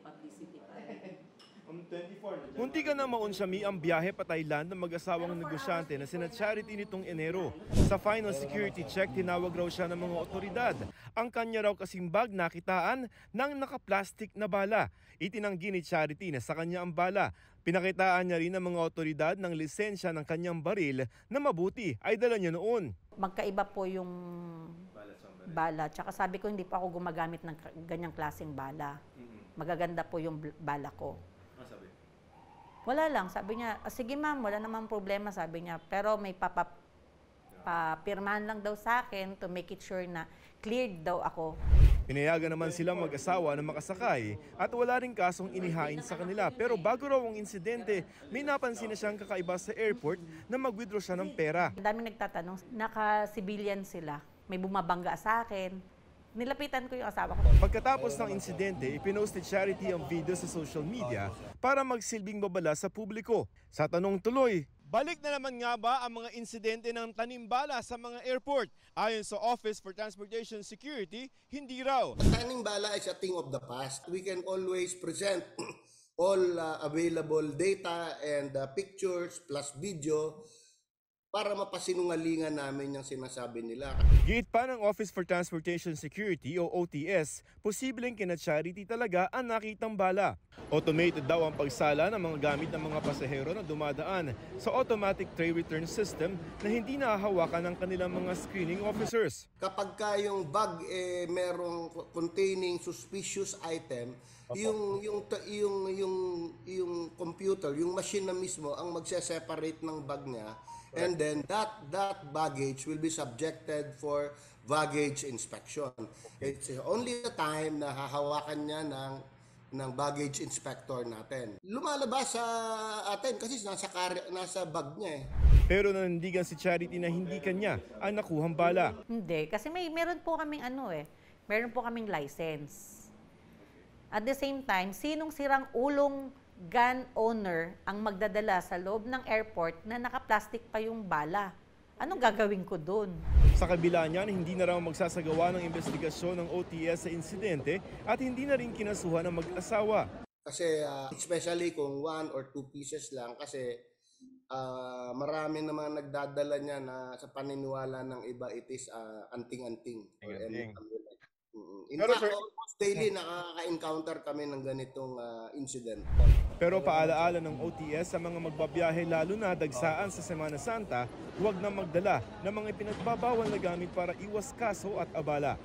publicity pa rin. Munti ka na maunsyami ang biyahe pa Thailand ng mag-asawang negosyante na sina Charity nitong Enero. Sa final security check, tinawag raw siya ng mga otoridad. Ang kanya raw kasing bag nakitaan ng naka-plastic na bala. Itinanggi ni Charity na sa kanya ang bala. Pinakitaan niya rin ng mga otoridad ng lisensya ng kanyang baril na mabuti ay dala niya noon. Magkaiba po yung bala. Tsaka sabi ko, hindi pa ako gumagamit ng ganyang klaseng bala. Magaganda po yung bala ko. Wala lang, sabi niya, sige ma'am, wala namang problema, sabi niya. Pero may papirmahan lang daw sa akin to make it sure na cleared daw ako. Pinayagan naman silang mag-asawa na makasakay at wala rin kasong inihain sa kanila. Pero bago raw ang insidente, may napansin na siyang kakaiba sa airport na mag-withdraw siya ng pera. Ang daming nagtatanong, naka-civilian sila, may bumabangga sa akin. Nilapitan ko yung asawa ko. Pagkatapos ng insidente, ipinost ni Charity ang video sa social media para magsilbing babala sa publiko. Sa tanong tuloy, balik na naman nga ba ang mga insidente ng tanimbala sa mga airport? Ayon sa Office for Transportation Security, hindi raw. Tanimbala is a thing of the past. We can always present all available data and pictures plus video para mapasinungalingan namin yung sinasabi nila. Giit pa ng Office for Transportation Security o OTS, posibleng kina Charity talaga ang nakitang bala. Automated daw ang pagsala ng mga gamit ng mga pasahero na dumadaan sa automatic tray return system na hindi nahahawakan ng kanilang mga screening officers. Kapag ka yung bag merong containing suspicious item, yung computer, yung machine na mismo ang magse-separate ng bag niya. And then that baggage will be subjected for baggage inspection. It's only the time na hahawakan niya ng baggage inspector natin. Lumalabas sa atin kasi nasa bag niya eh. Pero nanindigan si Charity na hindi kanya ang nakuhang bala. Hindi, kasi meron po kaming meron po kaming license. At the same time, sinong sirang ulong gun owner ang magdadala sa loob ng airport na naka-plastic pa yung bala? Anong gagawin ko doon? Sa kabila niyan, hindi na raw magsasagawa ng investigasyon ng OTS sa insidente at hindi na rin kinasuhan ng mag-asawa. Kasi especially kung 1 or 2 pieces lang kasi marami naman nagdadala niya na sa paniniwala ng iba it is anting-anting. In fact, almost daily nakaka-encounter kami ng ganitong incident. Pero paalaala ng OTS sa mga magbabiyahe lalo na dagsaan sa Semana Santa, huwag na magdala ng mga ipinagbabawal na gamit para iwas kaso at abala.